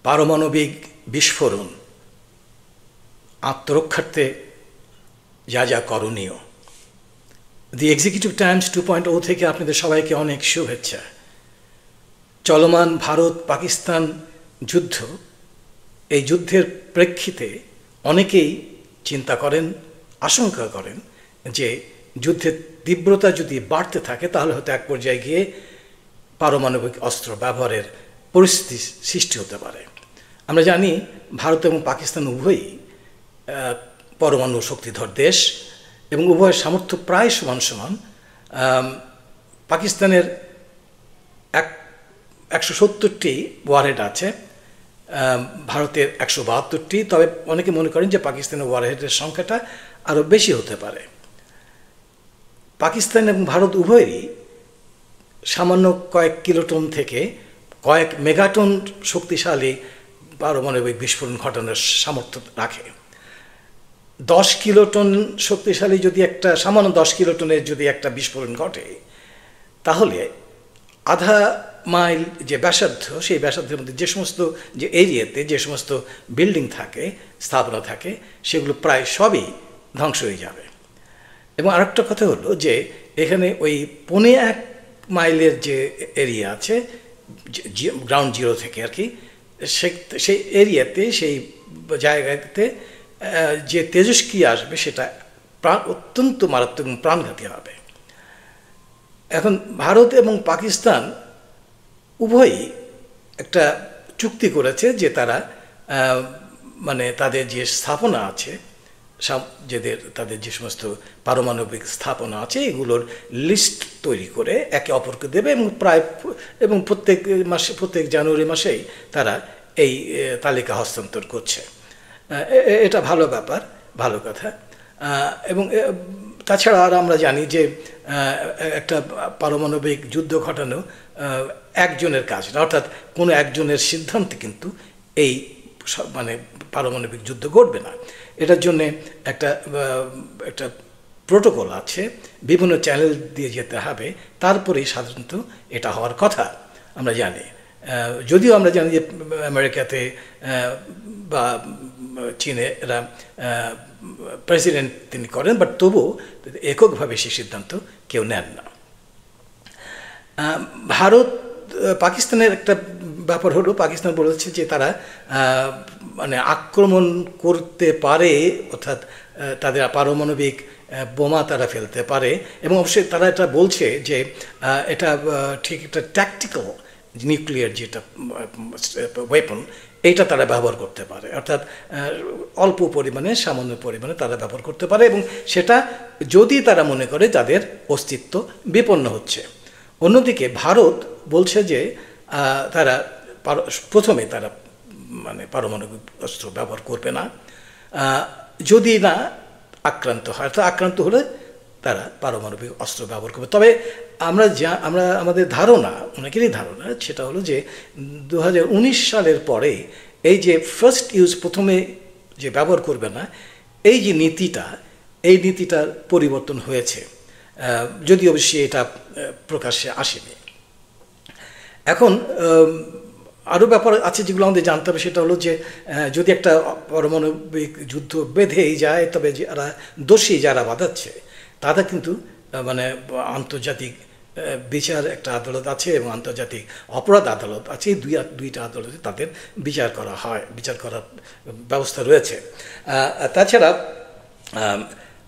পারমাণবিক বিস্ফোরণ আত্মরক্ষার্থে যা যা করণীয়। দি এক্সিকিউটিভ টাইমস 2.0 থেকে আপনাদের সবাইকে অনেক শুভেচ্ছা। চলমান ভারত পাকিস্তান যুদ্ধ, এই যুদ্ধের প্রেক্ষিতে অনেকেই চিন্তা করেন, আশঙ্কা করেন যে যুদ্ধের তীব্রতা যদি বাড়তে থাকে তাহলে হয়তো এক পর্যায়ে গিয়ে পারমাণবিক অস্ত্র ব্যবহারের পরিস্থিতি সৃষ্টি হতে পারে। আমরা জানি ভারত এবং পাকিস্তান উভয়ই পরমাণু শক্তিধর দেশ এবং উভয়ের সামর্থ্য প্রায় সমান সমান। পাকিস্তানের 170টি ওয়ারহেড আছে, ভারতের 172টি। তবে অনেকে মনে করেন যে পাকিস্তানের ওয়ারহেডের সংখ্যাটা আরও বেশি হতে পারে। পাকিস্তান এবং ভারত উভয়েরই সামান্য কয়েক কিলোটন থেকে কয়েক মেগাটন শক্তিশালী পারমাণবিক বিস্ফোরণ ঘটানোর সামর্থ্য রাখে। 10 কিলোটন শক্তিশালী যদি সামান্য 10 কিলোটনের যদি একটা বিস্ফোরণ ঘটে, তাহলে আধা মাইল যে ব্যাসার্ধ, সেই ব্যাসার্ধের মধ্যে যে সমস্ত যে এরিয়াতে যে সমস্ত বিল্ডিং থাকে, স্থাপনা থাকে, সেগুলো প্রায় সবই ধ্বংস হয়ে যাবে। এবং আরেকটা কথা হলো যে এখানে ওই 1.25 মাইলের যে এরিয়া আছে গ্রাউন্ড জিরো থেকে আর কি, সেই এরিয়াতে, সেই জায়গাতে যে তেজস্ক্রিয়া আসবে সেটা অত্যন্ত মারাত্মক এবং প্রাণঘাতী হবে। এখন ভারত এবং পাকিস্তান উভয়ই একটা চুক্তি করেছে যে তারা মানে তাদের যে স্থাপনা আছে, তাদের যে সমস্ত পারমাণবিক স্থাপনা আছে, এগুলোর লিস্ট তৈরি করে একে অপরকে দেবে এবং প্রত্যেক জানুয়ারি মাসেই তারা এই তালিকা হস্তান্তর করছে। এটা ভালো ব্যাপার, ভালো কথা। এবং তাছাড়া আর আমরা জানি যে একটা পারমাণবিক যুদ্ধ ঘটানো একজনের কাজ না, অর্থাৎ কোনো একজনের সিদ্ধান্তে কিন্তু এই মানে পারমাণবিক যুদ্ধ ঘটবে না। এটার জন্যে একটা প্রোটোকল আছে, বিভিন্ন চ্যানেল দিয়ে যেতে হবে, তারপরেই সাধারণত এটা হওয়ার কথা আমরা জানি। যদিও আমরা জানি যে আমেরিকাতে বা চীনে এরা প্রেসিডেন্ট তিনি করেন, বাট তবুও এককভাবে সেই সিদ্ধান্ত কেউ নেন না। পাকিস্তানের একটা ব্যাপার হলো, পাকিস্তান বলেছে যে তারা মানে আক্রমণ করতে পারে, অর্থাৎ তাদের পারমাণবিক বোমা তারা ফেলতে পারে। এবং অবশ্যই তারা এটা বলছে যে এটা ঠিক একটা ট্যাকটিক্যাল নিউক্লিয়ার যেটা ওয়েপন, এইটা তারা ব্যবহার করতে পারে, অর্থাৎ অল্প পরিমাণে, সামান্য পরিমাণে তারা ব্যবহার করতে পারে, এবং সেটা যদি তারা মনে করে তাদের অস্তিত্ব বিপন্ন হচ্ছে। অন্যদিকে ভারত বলছে যে প্রথমে তারা মানে পারমাণবিক অস্ত্র ব্যবহার করবে না, যদি না আক্রান্ত হয়। তো আক্রান্ত হলে তারা পারমাণবিক অস্ত্র ব্যবহার করবে। তবে আমাদের ধারণা, অনেকেরই ধারণা, সেটা হলো যে 2019 সালের পরে এই যে ফার্স্ট ইউজ, প্রথমে যে ব্যবহার করবে না, এই যে এই নীতিটার পরিবর্তন হয়েছে, যদি অবশ্যই এটা প্রকাশ্যে আসেনি। এখন আরও ব্যাপার আছে যেগুলো আমাদের জানতে হবে, সেটা হলো যে যদি একটা পারমাণবিক যুদ্ধ বেঁধেই যায়, তবে যারা বাধাচ্ছে তারা কিন্তু মানে আন্তর্জাতিক বিচার একটা আদালত আছে এবং আন্তর্জাতিক অপরাধ আদালত আছে, এই দুইটা আদালতে তাদের বিচার করার ব্যবস্থা রয়েছে। তাছাড়া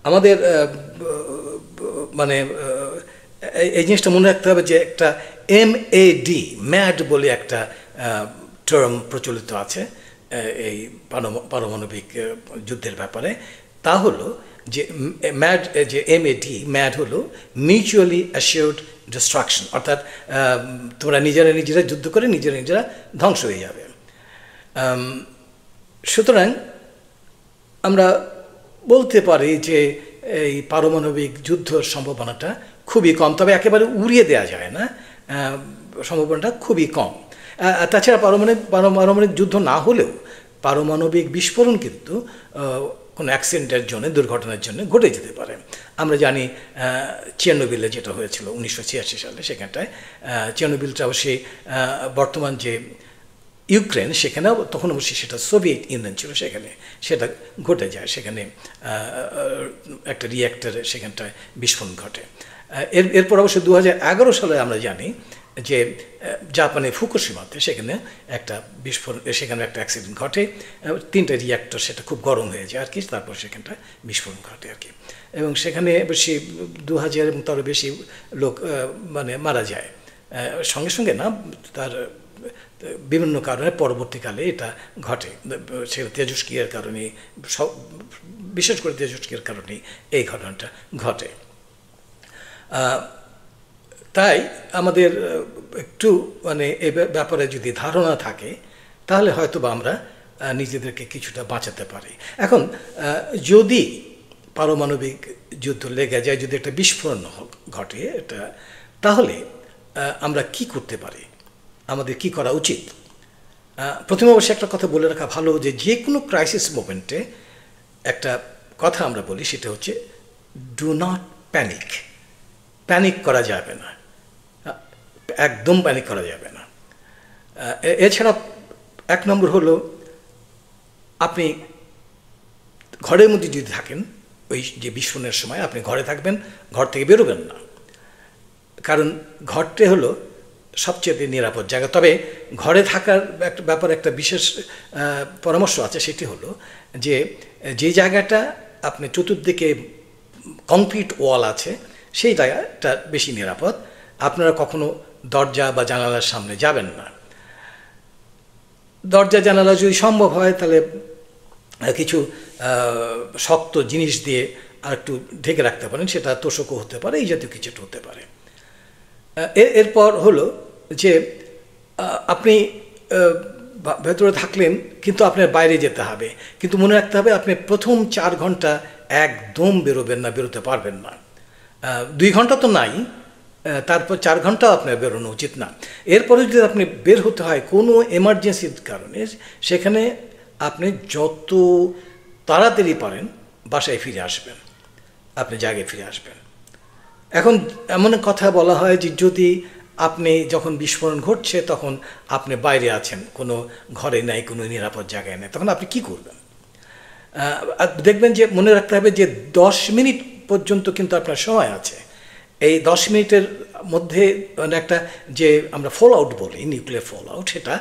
আমাদের মানে এই জিনিসটা মনে রাখতে হবে যে একটা ম্যাড বলে একটা টার্ম প্রচলিত আছে এই পারমাণবিক যুদ্ধের ব্যাপারে। তা হলো যে ম্যাড হলো মিউচুয়ালি অ্যাসিওর্ড ডিস্ট্রাকশন, অর্থাৎ তোমরা নিজেরা যুদ্ধ করে নিজেরা ধ্বংস হয়ে যাবে। সুতরাং আমরা বলতে পারি যে এই পারমাণবিক যুদ্ধের সম্ভাবনাটা খুবই কম, তবে একেবারে উড়িয়ে দেওয়া যায় না, সম্ভাবনাটা খুবই কম। তাছাড়া পারমাণবিক যুদ্ধ না হলেও পারমাণবিক বিস্ফোরণ কিন্তু কোনো অ্যাক্সিডেন্টের জন্য, দুর্ঘটনার জন্য ঘটে যেতে পারে। আমরা জানি চেরনোবিলে যেটা হয়েছিল 1986 সালে, সেখানটায় চেরনোবিলটা অবশ্যই বর্তমান যে ইউক্রেন, সেখানেও তখন অবশ্যই সেটা সোভিয়েত ইউনিয়ন ছিল, সেখানে সেটা ঘটে যায়, সেখানে একটা রিঅ্যাক্টরে সেখানটায় বিস্ফোরণ ঘটে। এরপর অবশ্য 2011 সালে আমরা জানি যে জাপানে ফুকুশিমাতে সেখানে একটা বিস্ফোরণ, সেখানে একটা অ্যাক্সিডেন্ট ঘটে, 3টে রিঅ্যাক্টর সেটা খুব গরম হয়ে যায় আর কি, তারপর সেখানটায় বিস্ফোরণ ঘটে আর কি, এবং সেখানে বেশি 2000 এবং তারও বেশি লোক মানে মারা যায়। সঙ্গে সঙ্গে না, তার বিভিন্ন কারণে পরবর্তীকালে এটা ঘটে, সেটা তেজস্ক্রিয়ার কারণে, বিশেষ করে তেজস্ক্রিয়ার কারণে এই ঘটনাটা ঘটে। তাই আমাদের একটু মানে এ ব্যাপারে যদি ধারণা থাকে তাহলে হয়তো বা আমরা নিজেদেরকে কিছুটা বাঁচাতে পারি। এখন যদি পারমাণবিক যুদ্ধ লেগে যায়, যদি একটা বিস্ফোরণ ঘটে এটা, তাহলে আমরা কি করতে পারি, আমাদের কি করা উচিত? প্রথমে অবশ্যই একটা কথা বলে রাখা ভালো যে যে কোনো ক্রাইসিস মোমেন্টে একটা কথা আমরা বলি, সেটা হচ্ছে ডু নট প্যানিক। প্যানিক করা যাবে না, একদম প্যানিক করা যাবে না। এছাড়া 1 নম্বর হলো, আপনি ঘরের মধ্যে যদি থাকেন, ওই যে বিস্ফোরণের সময় আপনি ঘরে থাকবেন, ঘর থেকে বেরোবেন না, কারণ ঘরটা হলো সবচেয়ে নিরাপদ জায়গা। তবে ঘরে থাকার একটা ব্যাপারে একটা বিশেষ পরামর্শ আছে, সেটি হলো যে যে জায়গাটা আপনি চতুর্দিকে কংক্রিট ওয়াল আছে সেই জায়গাটা বেশি নিরাপদ। আপনারা কখনো দরজা বা জানালার সামনে যাবেন না। দরজা জানালা যদি সম্ভব হয় তাহলে কিছু শক্ত জিনিস দিয়ে আর একটু ঢেকে রাখতে পারেন, সেটা তোষকও হতে পারে, এই জাতীয় কিছু হতে পারে। এরপর হলো যে আপনি ভেতরে থাকলেন কিন্তু আপনার বাইরে যেতে হবে, কিন্তু মনে রাখতে হবে আপনি প্রথম 4 ঘন্টা একদম বেরোবেন না, বেরোতে পারবেন না। 2 ঘন্টা তো নাই, তারপর 4 ঘন্টাও আপনার বেরোনো উচিত না। এরপরে যদি আপনি বের হতে হয় কোনো এমার্জেন্সির কারণে, সেখানে আপনি যত তাড়াতাড়ি পারেন বাসায় ফিরে আসবেন, আপনি জায়গায় ফিরে আসবেন। এখন এমন কথা বলা হয় যে যদি আপনি যখন বিস্ফোরণ ঘটছে তখন আপনি বাইরে আছেন, কোনো ঘরে নাই, কোনো নিরাপদ জায়গায় নেই, তখন আপনি কি করবেন? দেখবেন যে মনে রাখতে হবে যে 10 মিনিট পর্যন্ত কিন্তু আপনার সময় আছে। এই 10 মিনিটের মধ্যে মানে একটা যে আমরা ফল আউট বলি, নিউক্লিয়ার ফল আউট, সেটা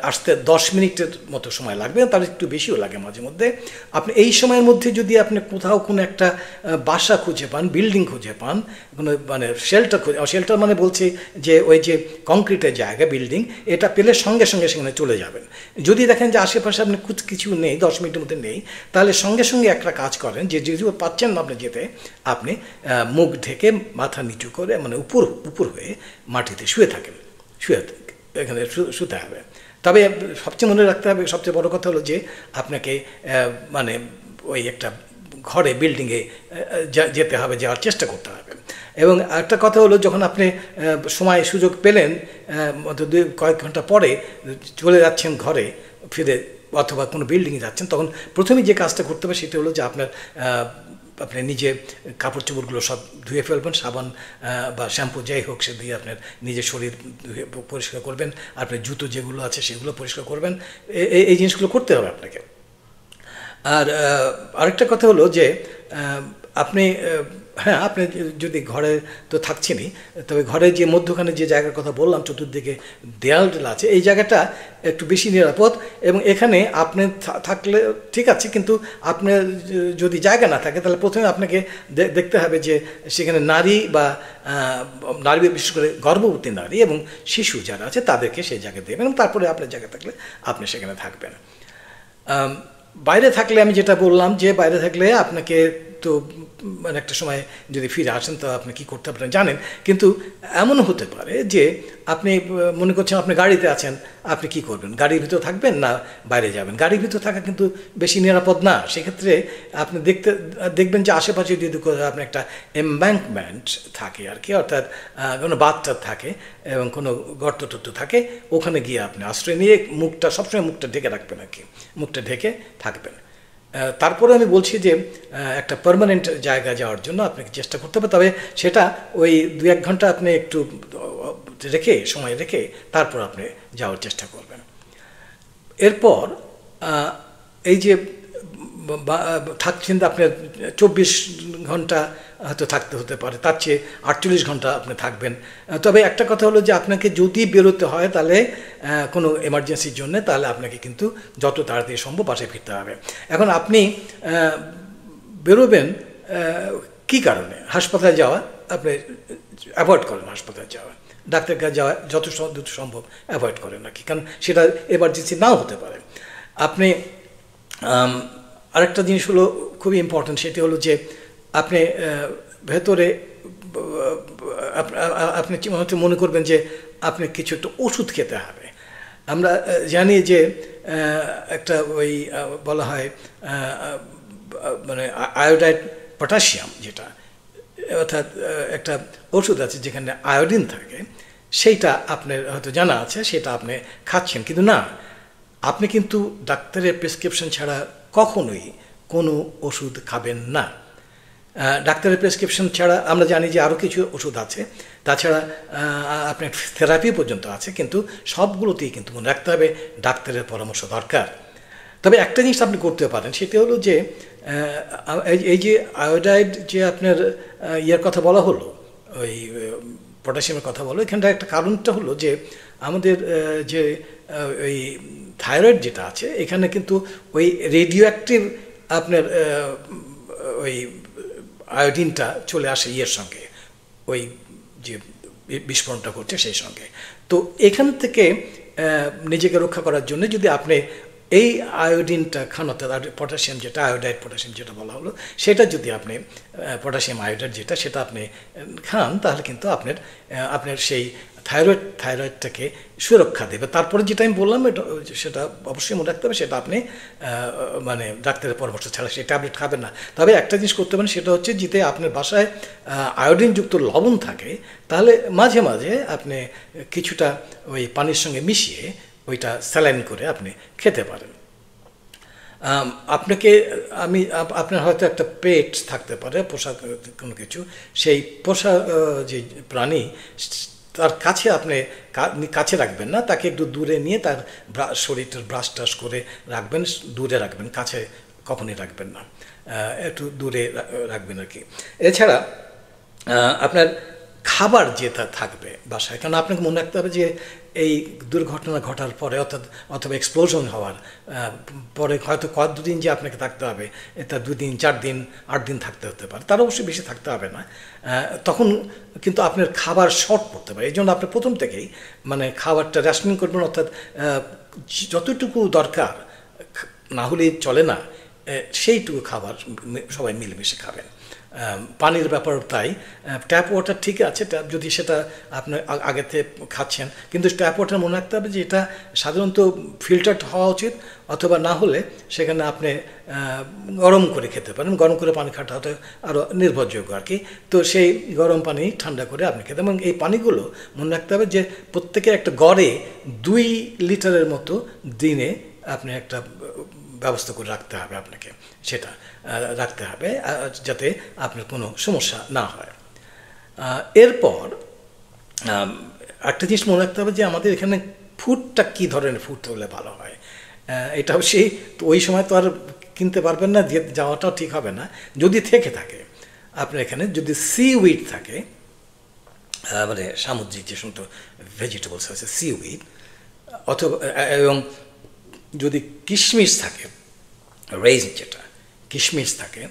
আসতে 10 মিনিটের মতো সময় লাগবে, তার একটু বেশিও লাগে মাঝে মধ্যে। আপনি এই সময়ের মধ্যে যদি আপনি কোথাও কোনো একটা বাসা খুঁজে পান, বিল্ডিং খুঁজে পান, কোনো মানে শেল্টার মানে বলছি যে ওই যে কংক্রিটের জায়গা, বিল্ডিং, এটা পেলে সঙ্গে সঙ্গে সেখানে চলে যাবেন। যদি দেখেন যে আশেপাশে আপনি কিছু নেই, 10 মিনিটের মধ্যে নেই, তাহলে সঙ্গে সঙ্গে একটা কাজ করেন যে যদি পাচ্ছেন না আপনি যেতে, আপনি মুখ ঢেকে মাথা নিচু করে মানে উপর হয়ে মাটিতে শুয়ে থাকেন, এখানে শুতে হবে। তবে সবচেয়ে মনে রাখতে হবে, সবচেয়ে বড় কথা হলো যে আপনাকে মানে ওই একটা ঘরে, বিল্ডিংয়ে যেতে হবে, যাওয়ার চেষ্টা করতে হবে। এবং একটা কথা হলো, যখন আপনি সময় সুযোগ পেলেন, কয়েক ঘন্টা পরে চলে যাচ্ছেন ঘরে ফিরে অথবা কোনো বিল্ডিংয়ে যাচ্ছেন, তখন প্রথমেই যে কাজটা করতে হবে সেটা হলো যে আপনি নিজে কাপড় চোপড়গুলো সব ধুয়ে ফেলবেন, সাবান বা শ্যাম্পু যাই হোক সে দিয়ে আপনার নিজের শরীর ধুয়ে পরিষ্কার করবেন, আপনার জুতো যেগুলো আছে সেগুলো পরিষ্কার করবেন। এই জিনিসগুলো করতে হবে আপনাকে। আর আরেকটা কথা হলো যে আপনি হ্যাঁ, আপনি যদি ঘরে তো থাকছেনই, তবে ঘরে যে মধ্যখানে যে জায়গার কথা বললাম, চতুর্দিকে দেয়াল আছে, এই জায়গাটা একটু বেশি নিরাপদ। এবং এখানে আপনি থাকলে ঠিক আছে, কিন্তু আপনার যদি জায়গা না থাকে তাহলে প্রথমে আপনাকে দেখতে হবে যে সেখানে নারী বিশেষ করে গর্ভবতী নারী এবং শিশু যারা আছে তাদেরকে সেই জায়গায় দেবেন, এবং তারপরে আপনার জায়গা থাকলে আপনি সেখানে থাকবেন। বাইরে থাকলে আমি যেটা বললাম যে বাইরে থাকলে আপনাকে তো মানে একটা সময় যদি ফিরে আসেন তো আপনি কী করতে পারেন জানেন, কিন্তু এমনও হতে পারে যে আপনি মনে করছেন আপনি গাড়িতে আছেন, আপনি কি করবেন? গাড়ির ভিতর থাকবেন না বাইরে যাবেন? গাড়ির ভিতর থাকা কিন্তু বেশি নিরাপদ না। সেক্ষেত্রে আপনি দেখবেন যে আশেপাশে যদি আপনার একটা এমব্যাঙ্কমেন্ট থাকে আর কি, অর্থাৎ কোনো বাথটাব থাকে এবং কোনো গর্ত টর্ত থাকে, ওখানে গিয়ে আপনি আশ্রয় নিয়ে সবসময় মুখটা ঢেকে রাখবেন আর কি, মুখটা ঢেকে থাকবেন। তারপরে আমি বলছি যে একটা পার্মানেন্ট জায়গা যাওয়ার জন্য আপনাকে চেষ্টা করতে হবে, তবে সেটা ওই 2-1 ঘন্টা আপনি একটু সময় রেখে তারপর আপনি যাওয়ার চেষ্টা করবেন। এরপর এই যে থাকছেন, আপনার 24 ঘন্টা হয়তো থাকতে হতে পারে, তার চেয়ে 48 ঘন্টা আপনি থাকবেন। তবে একটা কথা হলো যে আপনাকে যদি বেরোতে হয় তাহলে কোনো এমার্জেন্সির জন্য, তাহলে আপনাকে কিন্তু যত তাড়াতাড়ি সম্ভব বাসায় ফিরতে হবে। এখন আপনি বেরোবেন কী কারণে? হাসপাতালে যাওয়া আপনি অ্যাভয়েড করেন, হাসপাতালে যাওয়া, ডাক্তারের কাছে যাওয়া যত দ্রুত সম্ভব অ্যাভয়েড করেন আর কি, কারণ সেটা এমার্জেন্সি নাও হতে পারে। আপনি আরেকটা জিনিস হলো খুবই ইম্পর্ট্যান্ট, সেটি হলো যে আপনি ভেতরে আপনি মনে করবেন যে আপনি কিছু একটা ওষুধ খেতে হবে। আমরা জানি যে একটা ওই বলা হয় মানে আয়োডাইড পটাশিয়াম, যেটা অর্থাৎ একটা ওষুধ আছে যেখানে আয়োডিন থাকে, সেইটা আপনার হয়তো জানা আছে, সেটা আপনি খাচ্ছেন। কিন্তু না, আপনি কিন্তু ডাক্তারের প্রেসক্রিপশন ছাড়া কখনোই কোনো ওষুধ খাবেন না। ডাক্তারের প্রেসক্রিপশন ছাড়া আমরা জানি যে আরও কিছু ওষুধ আছে, তাছাড়া আপনার থেরাপি পর্যন্ত আছে, কিন্তু সবগুলোতেই কিন্তু মনে রাখতে হবে ডাক্তারের পরামর্শ দরকার। তবে একটা জিনিস আপনি করতে পারেন, সেটি হলো যে এই যে আয়োডাইড যে আপনার ইয়ার কথা বলা হলো, ওই পটাশিয়ামের কথা বলো, এখানটা একটা কারণটা হলো যে আমাদের যে ওই থাইরয়েড যেটা আছে, এখানে কিন্তু ওই রেডিও অ্যাক্টিভ আপনার ওই আয়োডিনটা চলে আসে ইয়ের সঙ্গে, ওই যে বিস্ফোরণটা করছে সেই সঙ্গে। তো এখান থেকে নিজেকে রক্ষা করার জন্য যদি আপনি এই আয়োডিনটা খান, অর্থাৎ পটাশিয়াম যেটা আয়োডাইড পটাশিয়াম যেটা বলা হলো, সেটা যদি আপনি পটাশিয়াম আয়োডাইড যেটা সেটা আপনি খান, তাহলে কিন্তু আপনার সেই থাইরয়েডটাকে সুরক্ষা দেবে। তারপরে যেটা আমি বললাম সেটা অবশ্যই মনে রাখতে হবে, সেটা আপনি মানে ডাক্তারের পরামর্শ ছাড়া সেই ট্যাবলেট খাবেন না। তবে একটা জিনিস করতে পারেন, সেটা হচ্ছে যেতে আপনার বাসায় আয়োডিনযুক্ত লবণ থাকে, তাহলে মাঝে মাঝে আপনি কিছুটা ওই পানির সঙ্গে মিশিয়ে ওইটা স্যালাইন করে আপনি খেতে পারেন। আপনাকে আপনার হয়তো একটা পেট থাকতে পারে, পোষা কোনো কিছু, সেই পোষা যে প্রাণী, তার কাছে আপনি কাছে রাখবেন না, তাকে একটু দূরে নিয়ে তার শরীরটার ব্রাশ টাশ করে রাখবেন, দূরে রাখবেন, কাছে কখনই রাখবেন না, একটু দূরে রাখবেন আর কি। এছাড়া আপনার খাবার যেটা থাকবে বাসায়, কারণ আপনাকে মনে রাখতে হবে যে এই দুর্ঘটনা ঘটার পরে অথবা এক্সপ্লোশন হওয়ার পরে হয়তো কতদিন যে আপনাকে থাকতে হবে, এটা 2 দিন 4 দিন 8 দিন থাকতে হতে পারে, তার অবশ্যই বেশি থাকতে হবে না। তখন কিন্তু আপনার খাবার শর্ট পড়তে পারে। এই জন্য আপনি প্রথম থেকেই মানে খাবারটা রেশনিং করবেন, অর্থাৎ যতটুকু দরকার, না হলেই চলে না, সেইটুকু খাবার সবাই মিলেমিশে খাবেন। পানির ব্যাপার তাই, ট্যাপ ওয়াটার ঠিক আছে, ট্যাপ যদি সেটা আপনার আগেতে খাচ্ছেন, কিন্তু ট্যাপ ওয়াটার মনে রাখতে হবে যে এটা সাধারণত ফিল্টার্ড হওয়া উচিত, অথবা না হলে সেখানে আপনি গরম করে খেতে পারেন। গরম করে পানি খাওয়াটা হতে আরও নির্ভরযোগ্য আর কি। তো সেই গরম পানি ঠান্ডা করে আপনি খেতে, এবং এই পানিগুলো মনে রাখতে হবে যে প্রত্যেকের একটা গড়ে 2 লিটারের মতো দিনে আপনি একটা ব্যবস্থা করে রাখতে হবে, আপনাকে সেটা রাখতে হবে যাতে আপনার কোনো সমস্যা না হয়। এরপর একটা জিনিস মনে রাখতে হবে যে আমাদের এখানে ফুডটা কী ধরনের ফুড হলে ভালো হয়। এটা অবশ্যই তো ওই সময় তো আর কিনতে পারবেন না, যাওয়াটাও ঠিক হবে না। যদি থেকে থাকে আপনার এখানে, যদি সিউইড থাকে, মানে সামুদ্রিক যে সমস্ত ভেজিটেবলস আছে সিউইড, অথবা এবং যদি কিশমিশ থাকে, রেইজ যেটা কিশমিশ থাকে,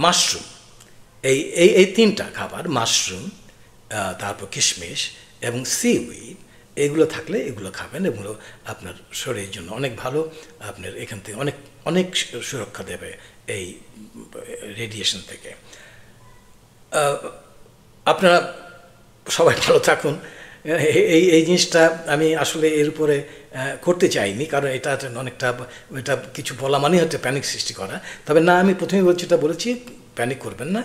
মাশরুম, এই 3টা খাবার, মাশরুম, তারপর কিশমিশ এবং সিউইড, এগুলো থাকলে এগুলো খাবেন। এগুলো আপনার শরীরের জন্য অনেক ভালো, আপনার এখান থেকে অনেক সুরক্ষা দেবে এই রেডিয়েশন থেকে। আপনারা সবাই ভালো থাকুন। এই জিনিসটা আমি আসলে এর উপরে করতে চাইনি, কারণ এটা অনেকটা এটা কিছু বলা মানে হচ্ছে প্যানিক সৃষ্টি করা। তবে না, আমি প্রথমে যেটা বলেছি, প্যানিক করবেন না,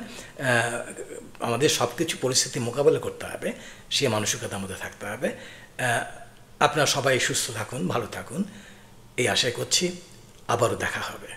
আমাদের সব কিছু পরিস্থিতি মোকাবেলা করতে হবে, সে মানসিকতা আমাদের থাকতে হবে। আপনারা সবাই সুস্থ থাকুন, ভালো থাকুন, এই আশাই করছি। আবারও দেখা হবে।